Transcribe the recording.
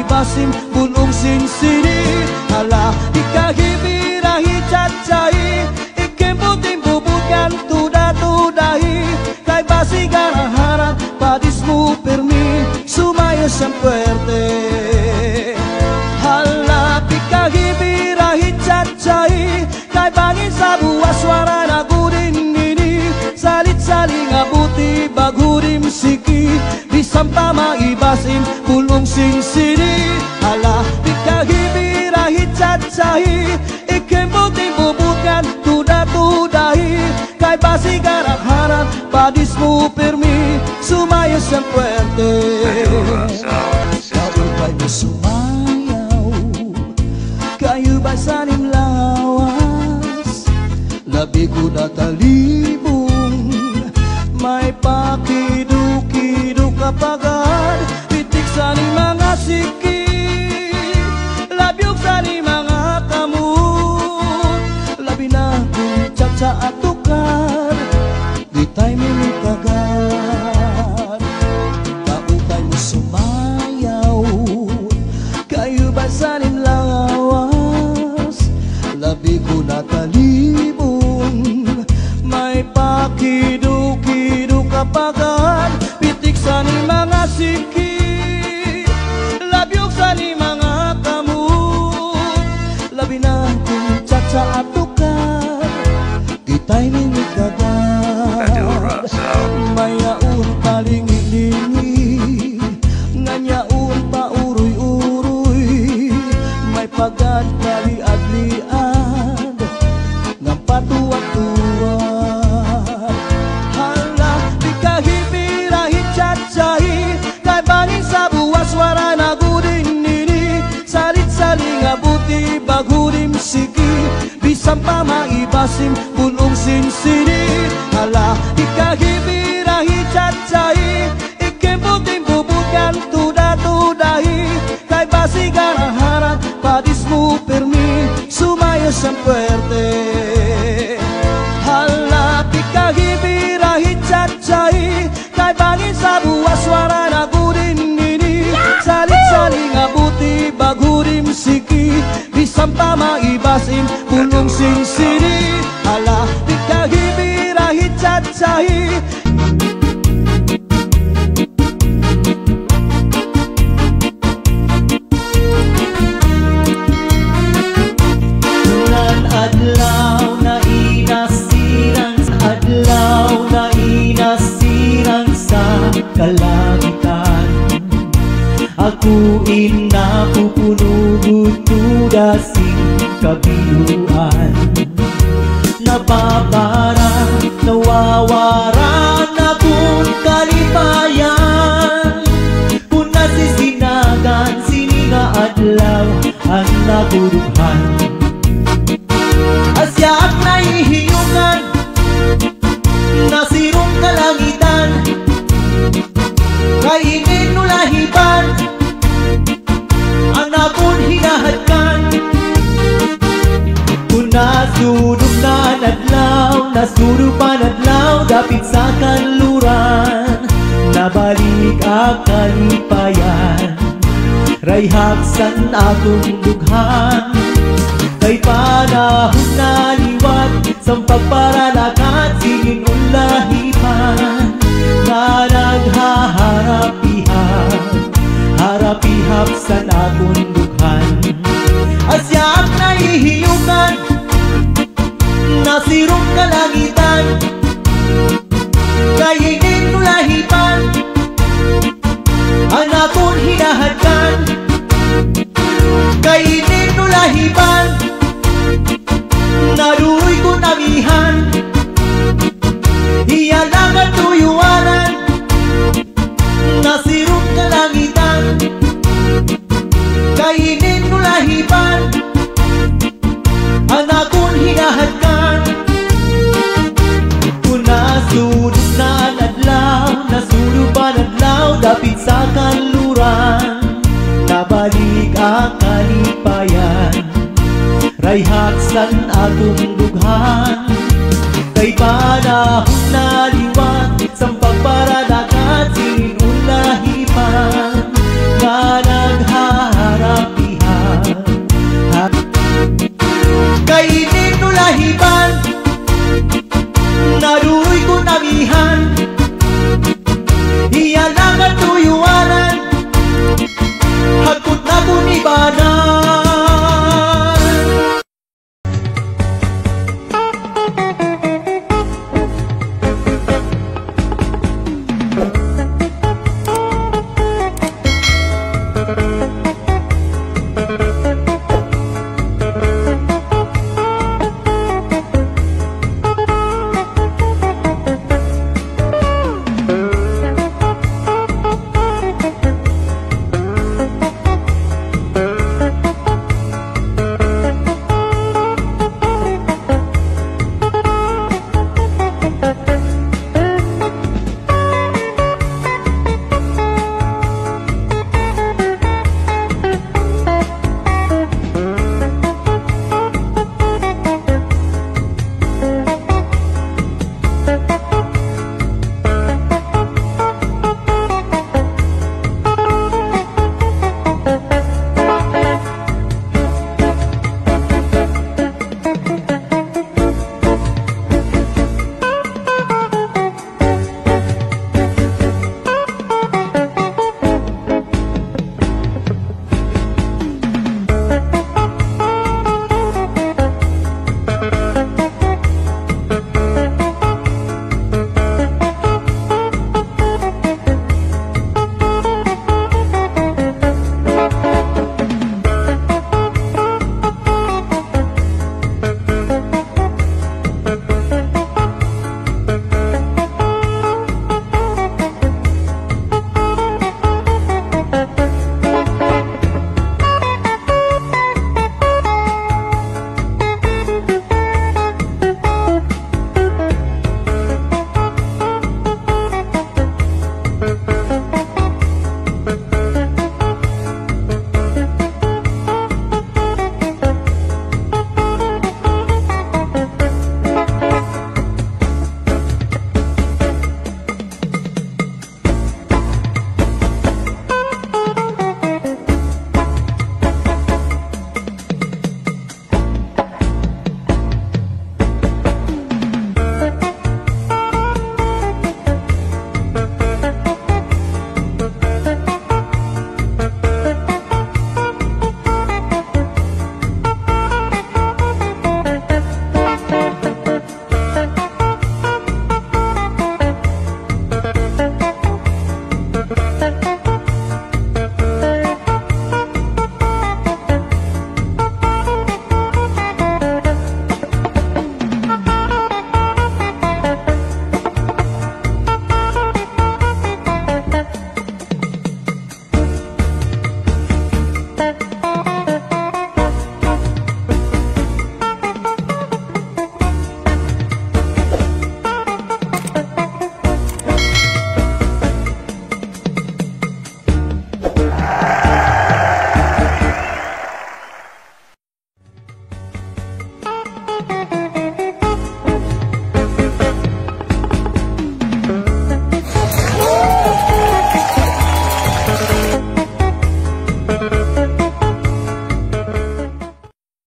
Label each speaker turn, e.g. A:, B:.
A: Basim bulong sinsini ala ikahibirahi cacai ikembuting bubukan tudahi kay basi garaharan padismu permi sumaya sampuerte ala ikahibirahi cacai sa buwas wara na gudin nini salit-saling abuti bagurim siki bisan pa maibasim pulong sinsini ala pikahibirahi cacahi ikembuti bubukan tuda-tudahi kay basi garang-harang padismu permi sumayo sa puerte kay mo sumayaw kayo ba sanim lawas labi ko na talibong may pakidu-kidu kapagad pitik sa ni mga siki labyog sa ni mga kamut labi na kung tsak-tsak at tukar di tayo minitagan kaupay mo sumayaw kayo ba sanim lawas labi ko na talibong may pakidu-kidu kapagan pitik sa ni mga siki labyog sa ni mga kamut labi na kung tsak-tsak at tukar di tayo minitagan mayaon palingi-lingi nganyaon pa uroy-uroy may pagad kali-adlian ng patuwat-tuwat hala di kahibirahi cacahi kay bangin sa buwas wara na gudin nini salit-saling abuti bagurim siki bisan pa maibasim pulong sinsini hala di kahibirahi cacahi ikembuting bubukan tuda-tudahi kay basi garang-harang padismu permi sumayo sa puerte hala di kahibirahi cacahi kay bangin sa buwas wara na gudin nini salit-saling abuti bagurim siki bisan pa maibasim pulong sinsini hala di kahibirahi cacahi
B: adlaw na inasirang sa kalangitan ako inapupunugutudasing kabiluan nababarang nawawaran akong kalipayan kung nasisinagan sininga adlaw ang nagurughan asyaak nahihiyungan nasirong kalangitan kainin nulahiban ang nakon hinahadkan kung nasurog na nadlaw nasurog pa nadlaw dapit sa kanluran nabalik ang kalipayan rayhaksan akong dughan kay panahon na liwat sa pagparalakat singin ulahipan na naghaharapi-hap sa akong dughan asyaak nahihiyukan nasirong kalangitan kainin nulahipan ang akong hinahadkan kainin nulahipan naduroy ko namihan iyan ang katuyuanan nasirong kalangitan kainin nulahipan ang akong hinahadkan kung nasulog na nadlaw nasulog pa nadlaw dapit sa kanluran nabalik ang kalipayan rayhaksan akong dughan kay panahon na liwat sa pagparadakan